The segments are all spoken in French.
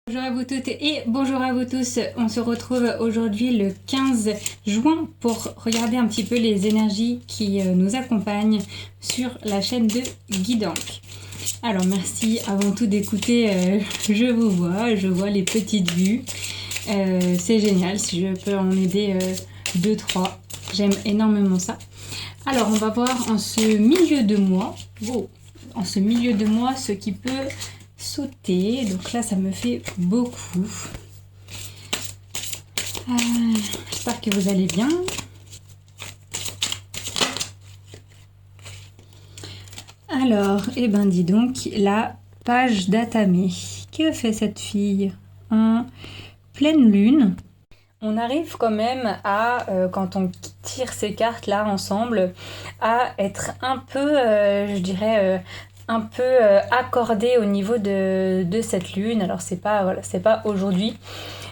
Bonjour à vous toutes et bonjour à vous tous. On se retrouve aujourd'hui le 15 juin pour regarder un petit peu les énergies qui nous accompagnent sur la chaîne de Guidank. Alors merci avant tout d'écouter je vois les petites vues. C'est génial, si je peux en aider 2-3, j'aime énormément ça. Alors on va voir en ce milieu de mois, ce qui peut sauter. Donc là ça me fait beaucoup. J'espère que vous allez bien. Alors, dis donc, la page d'Atame. Que fait cette fille en pleine lune? On arrive quand même à, quand on tire ces cartes là ensemble, à être un peu, un peu accordé au niveau de cette lune. Alors c'est pas aujourd'hui,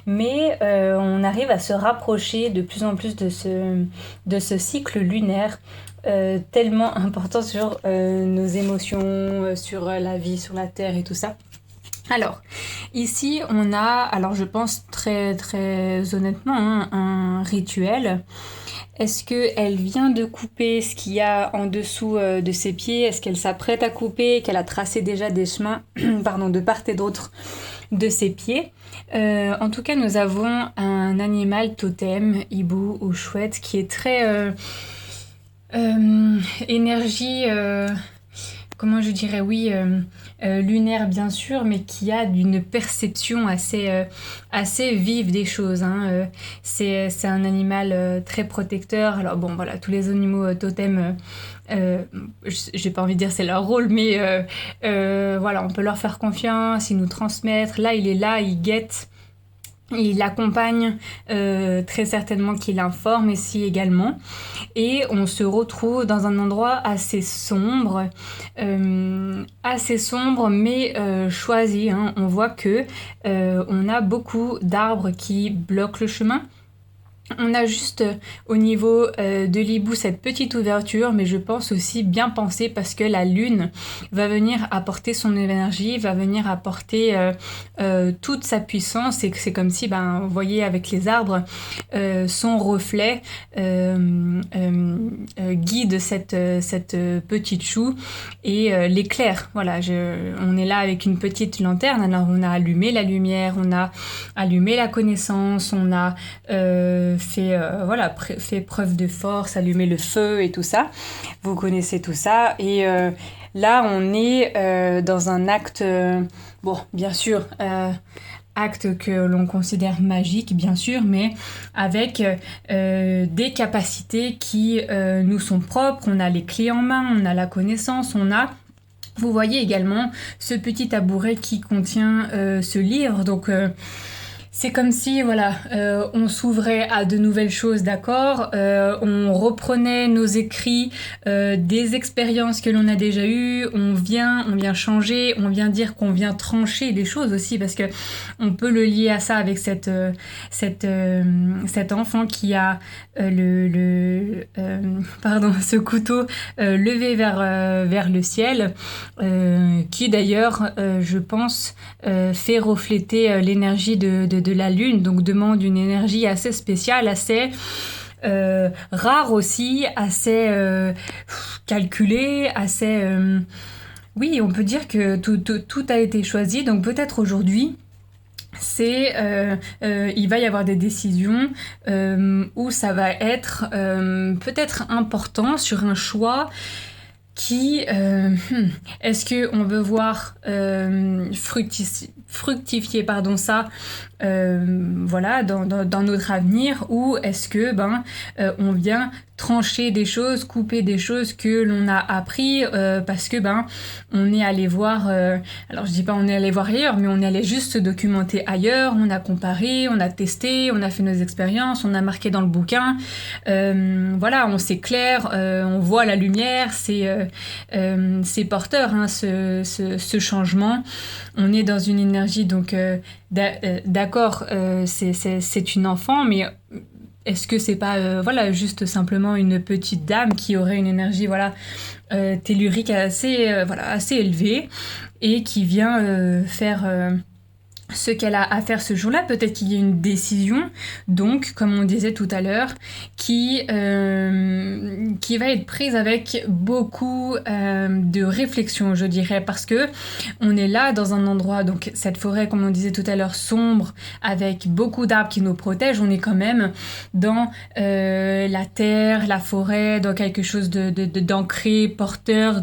mais on arrive à se rapprocher de plus en plus de ce cycle lunaire tellement important sur nos émotions, sur la vie, sur la terre et tout ça. Alors, ici, on a, je pense très, très honnêtement, un rituel. Est-ce qu'elle vient de couper ce qu'il y a en dessous de ses pieds? Est-ce qu'elle s'apprête à couper? Qu'elle a tracé déjà des chemins de part et d'autre de ses pieds? En tout cas, nous avons un animal totem, hibou ou chouette, qui est très énergie... comment je dirais, lunaire bien sûr, mais qui a d'une perception assez vive des choses. C'est un animal très protecteur. Alors bon, voilà, tous les animaux totems, j'ai pas envie de dire c'est leur rôle, mais voilà, on peut leur faire confiance, ils nous transmettent. Là, il est là, il guette. Il l'accompagne, très certainement qu'il informe ici également. Et on se retrouve dans un endroit assez sombre mais choisi. On voit que on a beaucoup d'arbres qui bloquent le chemin. On a juste au niveau de l'hibou cette petite ouverture, mais je pense aussi bien penser parce que la lune va venir apporter son énergie, va venir apporter toute sa puissance, et que c'est comme si, vous voyez avec les arbres, son reflet guide cette petite chou et l'éclaire. Voilà, on est là avec une petite lanterne, alors on a allumé la lumière, on a allumé la connaissance, on a fait preuve de force, allumer le feu et tout ça. Vous connaissez tout ça. Et là, on est dans un acte, bien sûr, acte que l'on considère magique, bien sûr, mais avec des capacités qui nous sont propres. On a les clés en main, on a la connaissance, vous voyez également ce petit tabouret qui contient ce livre. Donc, c'est comme si, on s'ouvrait à de nouvelles choses, d'accord, on reprenait nos écrits, des expériences que l'on a déjà eues, on vient changer, on vient dire qu'on vient trancher des choses aussi, parce que on peut le lier à ça avec cet enfant qui a ce couteau levé vers le ciel, qui d'ailleurs, je pense, fait refléter l'énergie de la lune, donc demande une énergie assez spéciale, assez rare aussi, assez calculée, assez... oui, on peut dire que tout a été choisi, donc peut-être aujourd'hui, il va y avoir des décisions où ça va être peut-être important sur un choix qui, est-ce qu'on veut voir fructifier ça dans notre avenir, ou est-ce que on vient trancher des choses, couper des choses que l'on a appris parce que on est allé voir, alors je dis pas on est allé voir ailleurs, mais on est allé juste se documenter ailleurs, on a comparé, on a testé, on a fait nos expériences, on a marqué dans le bouquin, on s'éclaire, on voit la lumière, c'est porteur, ce changement. On est dans une énergie, donc d'accord, c'est une enfant, mais est-ce que c'est pas juste simplement une petite dame qui aurait une énergie tellurique assez élevée, et qui vient faire ce qu'elle a à faire ce jour-là, peut-être qu'il y a une décision, donc, comme on disait tout à l'heure, qui va être prise avec beaucoup de réflexion, je dirais, parce que on est là dans un endroit, donc cette forêt, comme on disait tout à l'heure, sombre, avec beaucoup d'arbres qui nous protègent, on est quand même dans la terre, la forêt, dans quelque chose d'ancré, porteur,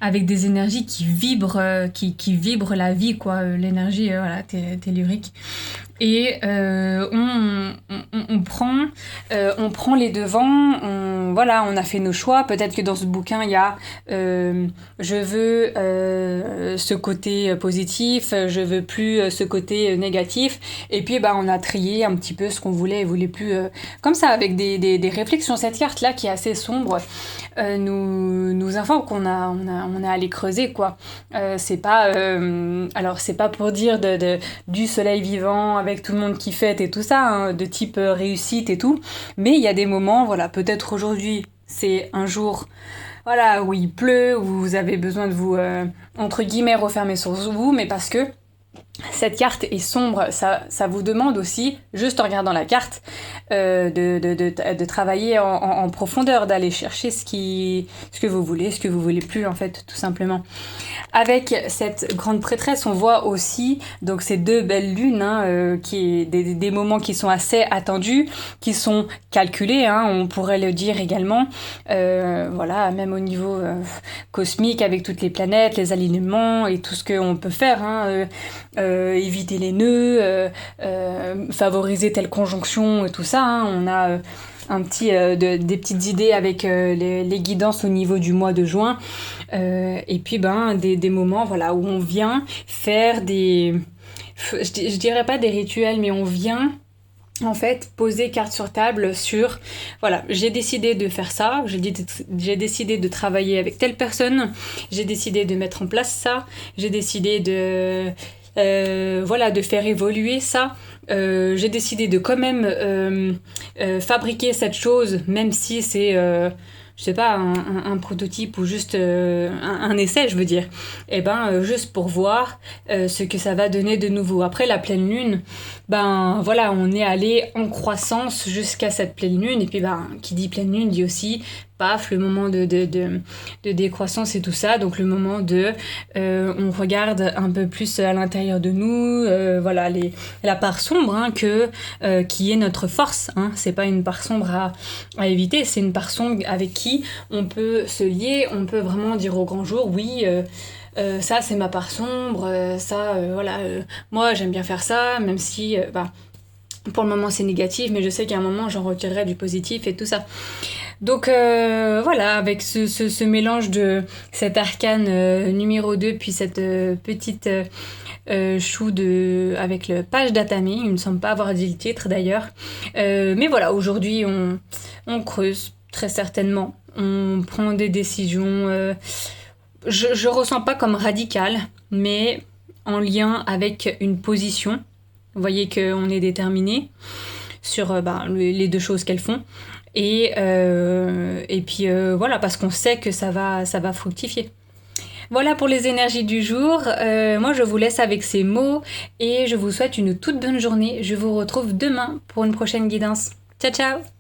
avec des énergies qui vibrent, qui vibrent la vie, quoi, l'énergie voilà, tellurique. Et on prend les devants, on a fait nos choix. Peut-être que dans ce bouquin, il y a je veux ce côté positif, je veux plus ce côté négatif. Et puis, on a trié un petit peu ce qu'on voulait et voulait plus. Comme ça, avec des réflexions. Cette carte-là, qui est assez sombre, nous informe qu'on a à les creuser, quoi. C'est pas... alors, c'est pas pour dire du soleil vivant avec tout le monde qui fête et tout ça, hein, de type réussite et tout, mais il y a des moments, voilà, peut-être aujourd'hui c'est un jour, voilà, où il pleut, où vous avez besoin de vous, entre guillemets, refermer sur vous, mais parce que cette carte est sombre, ça vous demande aussi, juste en regardant la carte, de travailler en profondeur, d'aller chercher ce que vous voulez plus, en fait, tout simplement. Avec cette grande prêtresse, on voit aussi donc ces deux belles lunes, des moments qui sont assez attendus, qui sont calculés, hein, on pourrait le dire également, voilà, même au niveau cosmique, avec toutes les planètes, les alignements et tout ce qu'on peut faire, hein, éviter les nœuds, favoriser telle conjonction et tout ça, hein, on a des petites idées avec les guidances au niveau du mois de juin, et puis des moments, voilà, où on vient faire je dirais pas des rituels, mais on vient en fait poser carte sur table sur, voilà, j'ai décidé de faire ça, j'ai décidé de travailler avec telle personne, j'ai décidé de mettre en place ça, j'ai décidé de faire évoluer ça, j'ai décidé de quand même fabriquer cette chose, même si c'est je sais pas, un prototype ou juste un essai, je veux dire. Et juste pour voir ce que ça va donner de nouveau. Après la pleine lune, voilà, on est allé en croissance jusqu'à cette pleine lune. Et puis, qui dit pleine lune dit aussi, paf, le moment de décroissance et tout ça. Donc, le moment on regarde un peu plus à l'intérieur de nous, voilà, la part sombre, hein, qui est notre force, hein. C'est pas une part sombre à éviter, c'est une part sombre avec qui on peut se lier, on peut vraiment dire au grand jour, oui, ça c'est ma part sombre, voilà, moi j'aime bien faire ça, même si pour le moment c'est négatif, mais je sais qu'à un moment j'en retirerai du positif et tout ça. Donc voilà, avec ce mélange de cet arcane numéro 2, puis cette petite chou avec le page d'Atami, il ne me semble pas avoir dit le titre d'ailleurs, mais voilà, aujourd'hui on creuse très certainement, on prend des décisions, je ressens pas comme radicales, mais en lien avec une position. Vous voyez qu'on est déterminé sur les deux choses qu'elles font. Et puis voilà, parce qu'on sait que ça va fructifier. Voilà pour les énergies du jour. Moi, je vous laisse avec ces mots et je vous souhaite une toute bonne journée. Je vous retrouve demain pour une prochaine guidance. Ciao, ciao!